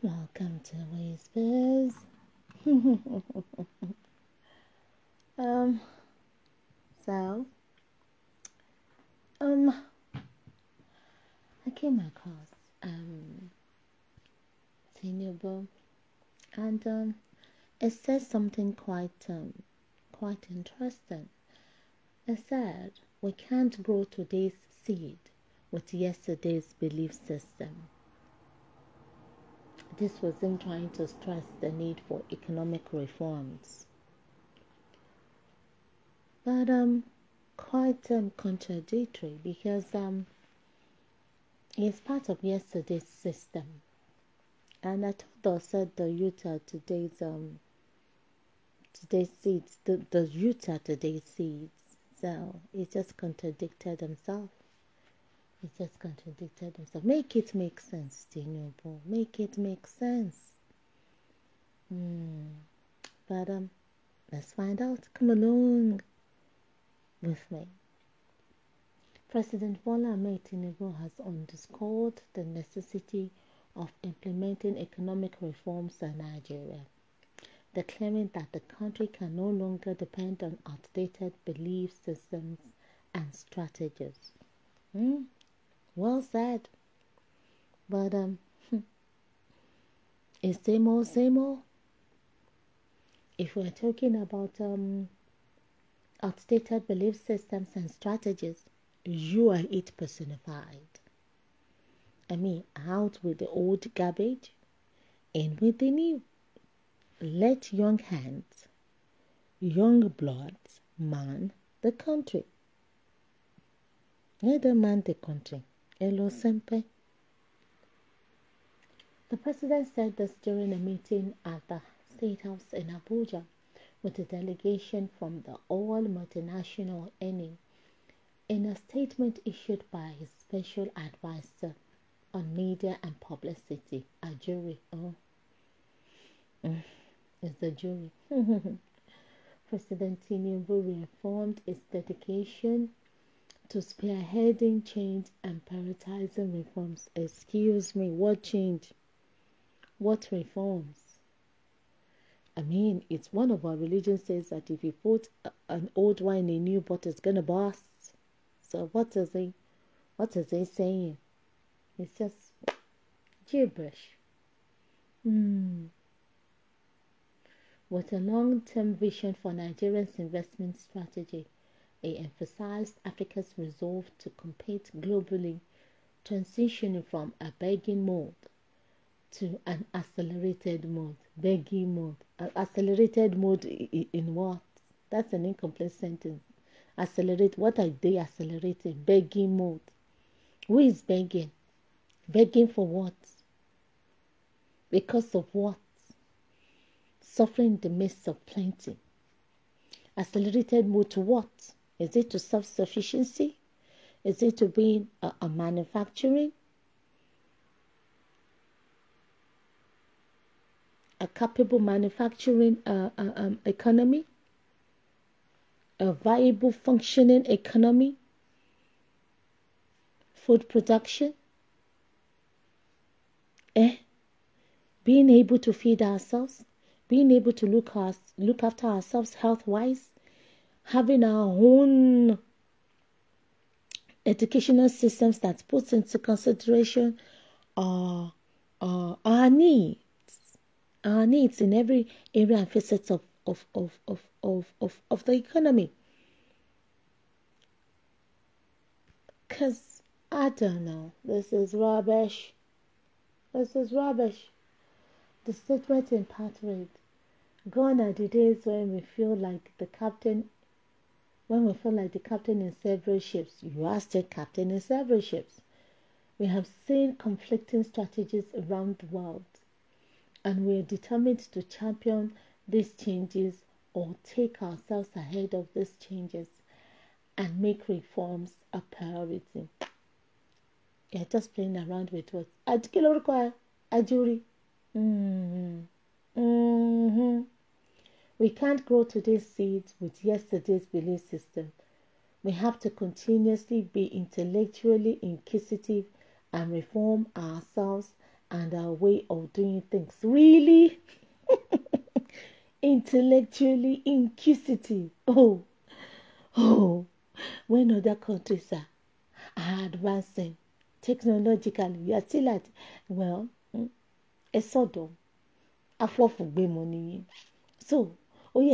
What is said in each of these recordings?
Welcome to Whispers. um, so, I came across tinubu, and it says something quite interesting. It said we can't grow today's seed with yesterday's belief system. This was him trying to stress the need for economic reforms. But quite contradictory, because it's part of yesterday's system. And I told us said the youth are today's seeds, the youth are today's seeds. So he just contradicted himself. Make it make sense, tinubu. Make it make sense. But let's find out. Come along with me. President Bola Ahmed Tinubu has underscored the necessity of implementing economic reforms in Nigeria, declaring that the country can no longer depend on outdated belief systems and strategies. Well said. But it's same old. If we're talking about outdated belief systems and strategies, you are it personified. I mean, out with the old garbage, in with the new. Let young hands, young bloods man the country. Let them man the country. Hello, Sempe. The president said this during a meeting at the State House in Abuja with a delegation from the oil multinational Eni. In a statement issued by his special advisor on media and publicity, a jury. It's the jury. President Tinubu reaffirmed its dedication to spearheading change and prioritizing reforms. Excuse me, what change? What reforms? I mean, it's one of our religions says that if you put an old wine in a new bottle, it's gonna burst. So what is he saying? It's just gibberish. With a long-term vision for Nigeria's investment strategy, he emphasized Africa's resolve to compete globally, transitioning from a begging mode to an accelerated mode. Begging mode. Accelerated mode in what? That's an incomplete sentence. Accelerate. What are they accelerating? Begging mode. Who is begging? Begging for what? Because of what? Suffering in the midst of plenty. Accelerated mode to what? Is it to self-sufficiency? Is it to being a manufacturing? A capable manufacturing economy? A viable functioning economy? Food production? Being able to feed ourselves? Being able to look after ourselves health-wise? Having our own educational systems that puts into consideration our needs in every area and facet of the economy. Because I don't know, this is rubbish. The statement in part read, gone are the days when we feel like the captain in several ships. You are still captain in several ships. We have seen conflicting strategies around the world, and we are determined to champion these changes or take ourselves ahead of these changes and make reforms a priority. You're just playing around with words. Ajuri. We can't grow today's seeds with yesterday's belief system. We have to continuously be intellectually inquisitive and reform ourselves and our way of doing things. Really? Intellectually inquisitive. Oh, when other countries are advancing technologically, we are still at, well, a sort of money. So, we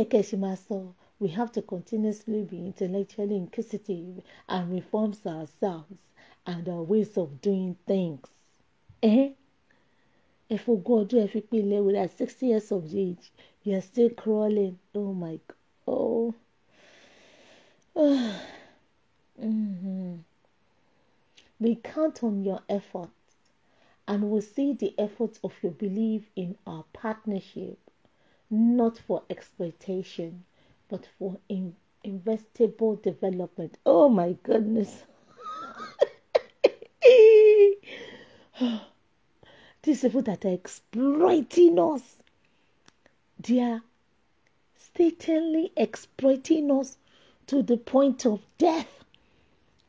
have to continuously be intellectually inquisitive and reform ourselves and our ways of doing things. If we go do everything with at 60 years of age, you are still crawling. Oh my God. Oh. We count on your efforts and will see the efforts of your belief in our partnership, not for exploitation, but for investable development. Oh my goodness. These people that are exploiting us, they are stately exploiting us to the point of death,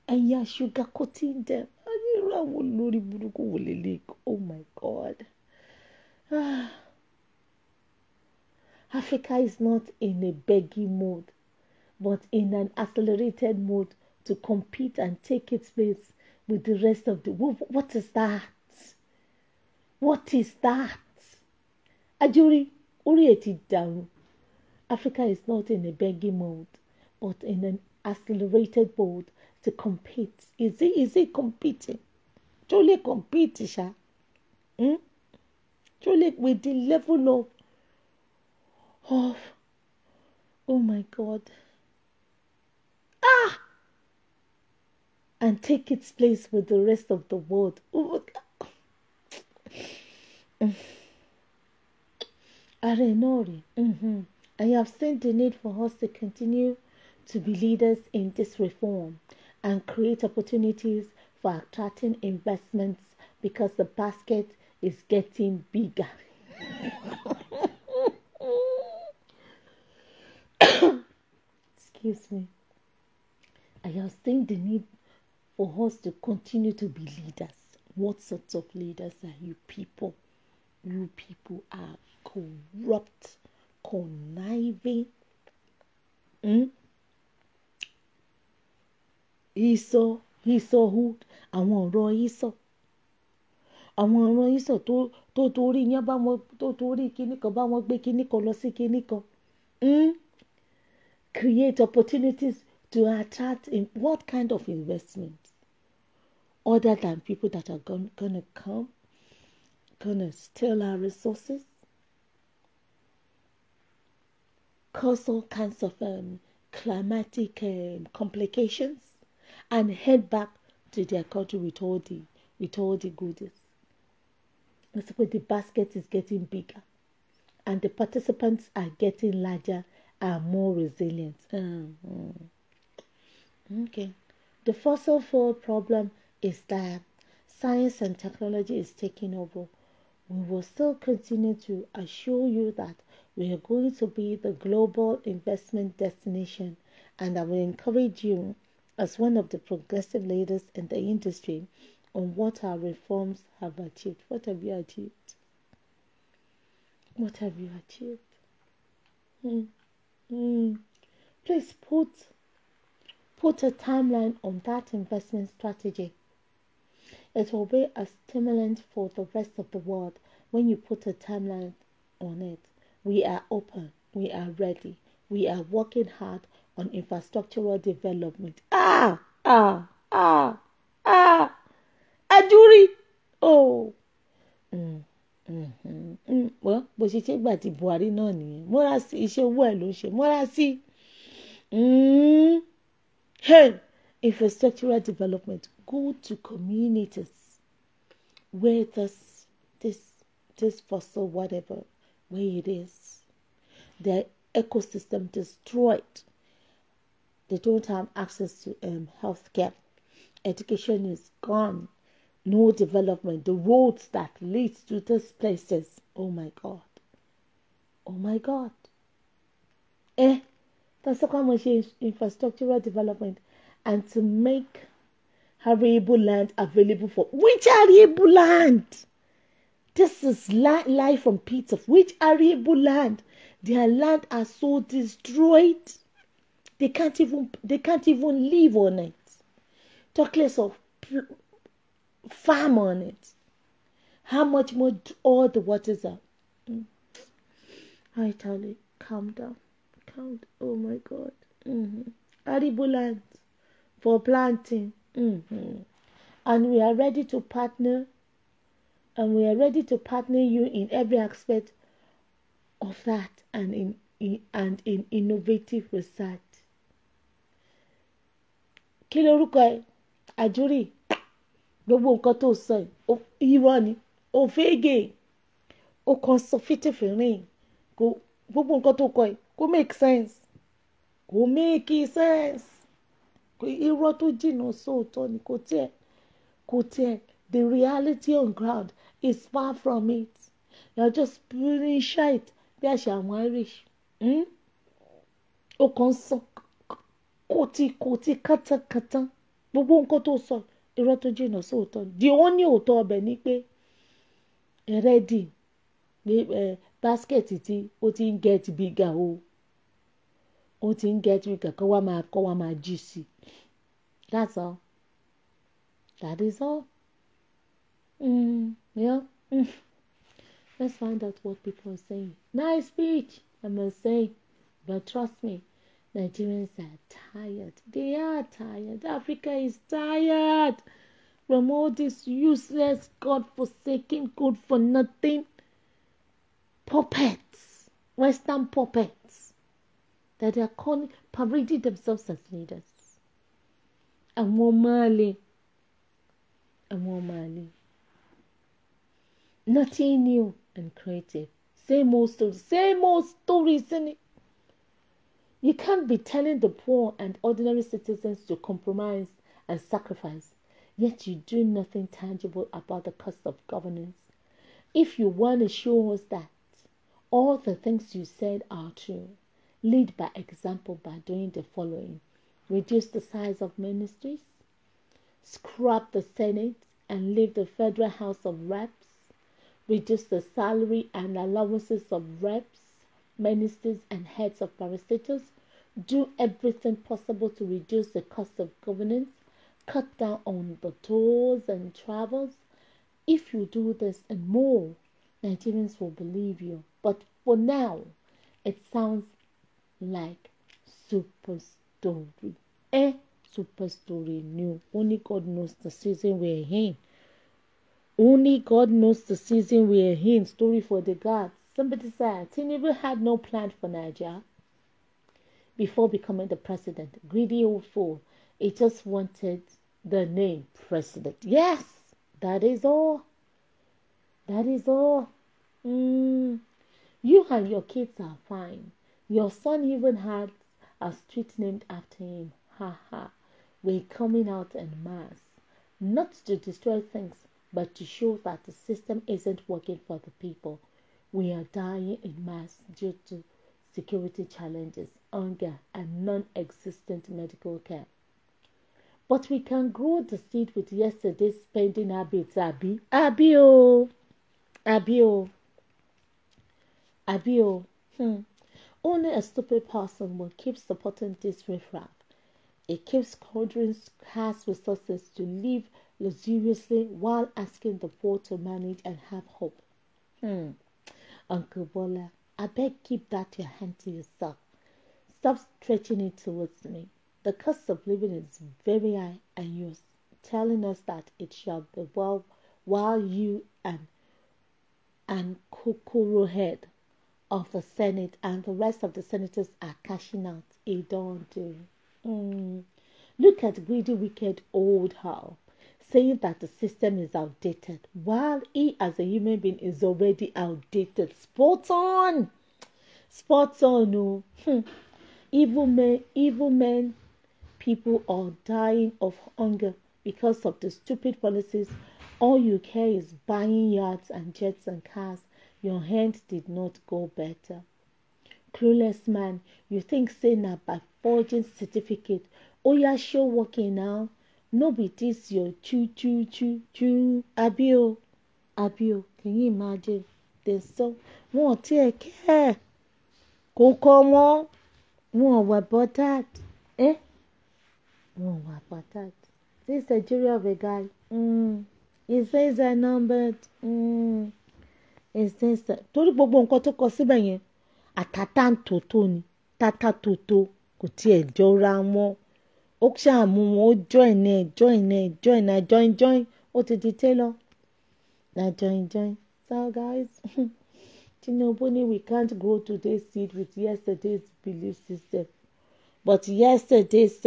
and you are sugarcoating them. Oh my God. Africa is not in a begging mode, but in an accelerated mode to compete and take its place with the rest of the world. What is that? What is that? Ajuri, Urieti down. Africa is not in a begging mode, but in an accelerated mode to compete. Is it competing? Truly compete, Isha. Truly with the level of oh my God. And take its place with the rest of the world. Arenori. I have seen the need for us to continue to be leaders in this reform and create opportunities for attracting investments because the basket is getting bigger. Excuse me. I have seen the need for us to continue to be leaders. What sorts of leaders are you people? You people are corrupt, conniving. Ìsọ̀húd àwọn ọ̀rọ̀ ìsọ̀ tó torí yẹn bá wọn tó torí kíní kan bá wọn gbé kíní kan lọ sí kíní kan. Create opportunities to attract in what kind of investment other than people that are gonna come, gonna steal our resources, cause all kinds of climatic complications, and head back to their country with all the goodies. That's why the basket is getting bigger, and the participants are getting larger and more resilient. Okay. The fossil fuel problem is that science and technology is taking over. We will still continue to assure you that we are going to be the global investment destination, and I will encourage you as one of the progressive leaders in the industry on what our reforms have achieved. What have you achieved? What have you achieved? Please put a timeline on that investment strategy. It will be a stimulant for the rest of the world when you put a timeline on it. We are open. We are ready. We are working hard on infrastructural development. Ajuri. Oh. Well, bó ṣe ṣe gbà tí Buhari náà nìyẹn. Múra sí iṣẹ́ owó ẹ̀ ló ń ṣe. Múra sí. Hey, infrastructural development. Go to communities where this fossil whatever, where it is, their ecosystem destroyed. They don't have access to healthcare. Education is gone. No development. The roads that lead to these places. Oh my God. Oh my God. That's how much infrastructural development, and to make arable land available for which arable land? This is life from pits of which arable land. Their land are so destroyed. They can't even live on it. Talk less of farm on it. How much more all the waters are. I tell you, calm down. Oh my God. Arable land for planting. And we are ready to partner. And we are ready to partner you in every aspect of that and in innovative research. Kí lorúkọ ẹ? Àjúrì. Gbogbo nǹkan tó sọ irọ́ ni. Ó fẹ́gẹ̀. Ó kàn sọ fìtìfìrìn. Gbogbo nǹkan tó kọ ẹ kò make sense. Kò make sense. Irọ́ tó jìnnà sóòótọ́ ni kò tiẹ̀. The reality on ground is far from it. You're just putting shite bí àṣà àwọn Irish. Ó kàn sọ kòtì kátàkátà. Gbogbo nǹkan tó sọ irọ́ tó jìnnà sóòótọ́ ni. The only òótọ́ ọbẹ̀ ni pé ready basket tí ó ti ń get bigger o. Ó ti ń get bigger kọ́ wá máa jí sí. That's all. That is all. Yeah. Let's find out what people are saying. Nice speech, I must say. But trust me, Nigerians are tired. They are tired. Africa is tired from all these useless, God-forsaken, good-for-nothing puppets, Western puppets, that are parading themselves as leaders. And more Mali. Nothing new and creative. Same old stories, isn't it? You can't be telling the poor and ordinary citizens to compromise and sacrifice, yet you do nothing tangible about the cost of governance. If you want to show us that all the things you said are true, lead by example by doing the following. Reduce the size of ministries, scrap the Senate and leave the Federal House of Reps, reduce the salary and allowances of reps, ministers, and heads of parastatals, do everything possible to reduce the cost of governance, cut down on the tolls and travels. If you do this and more, Nigerians will believe you. But for now, it sounds like super story. Super story new. Only God knows the season we're in. Only God knows the season we're in. Story for the gods. Somebody said tinubu had no plan for Nigeria before becoming the president. Greedy old fool. He just wanted the name president. Yes, that is all. That is all. You and your kids are fine. Your son even had a street named after him. We're coming out en masse. Not to destroy things, but to show that the system isn't working for the people. We are dying in mass due to security challenges, hunger, and non-existent medical care. But we can grow the seed with yesterday's spending habits, Abio. Only a stupid person will keep supporting this riffraff. It keeps squandering scarce resources to live luxuriously while asking the poor to manage and have hope. Uncle Bola, I beg keep that your hand to yourself. Stop stretching it towards me. The cost of living is very high, and you're telling us that it shall be well while you and Kokoro head of the Senate and the rest of the senators are cashing out. It don't do. Look at greedy, wicked old Hal saying that the system is outdated, while he as a human being is already outdated. Spot on. No. Evil men, people are dying of hunger because of the stupid policies. All you care is buying yachts and jets and cars. Your hand did not go better. Clueless man, you think say na by forging certificate, oya show working now. No be this your choo, Abio. Abio, can you imagine? There's so more tear care. Go come on. More about that. Eh? More about that. This is the jury of a guy. He says I numbered. He says that. Torí gbogbo nǹkan tó kọ síbẹ̀ yẹn. Àtàtà ń tòótọ́ ni. Tata tòótọ́. Kò tiẹ̀ jọra wọn. Ó ṣàmú wọn. Ó join. Ó ti di tailor. Now join. So guys, tinubu, we can't grow today's seed with yesterday's belief system. But yesterday's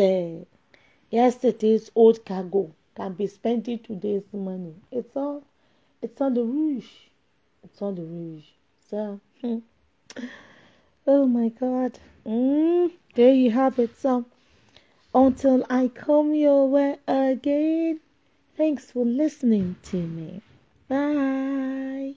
old cargo can be spending today's money. It's on the rouge. It's on the rouge. So, oh my God. There you have it. So, until I come your way again, thanks for listening to me. Bye.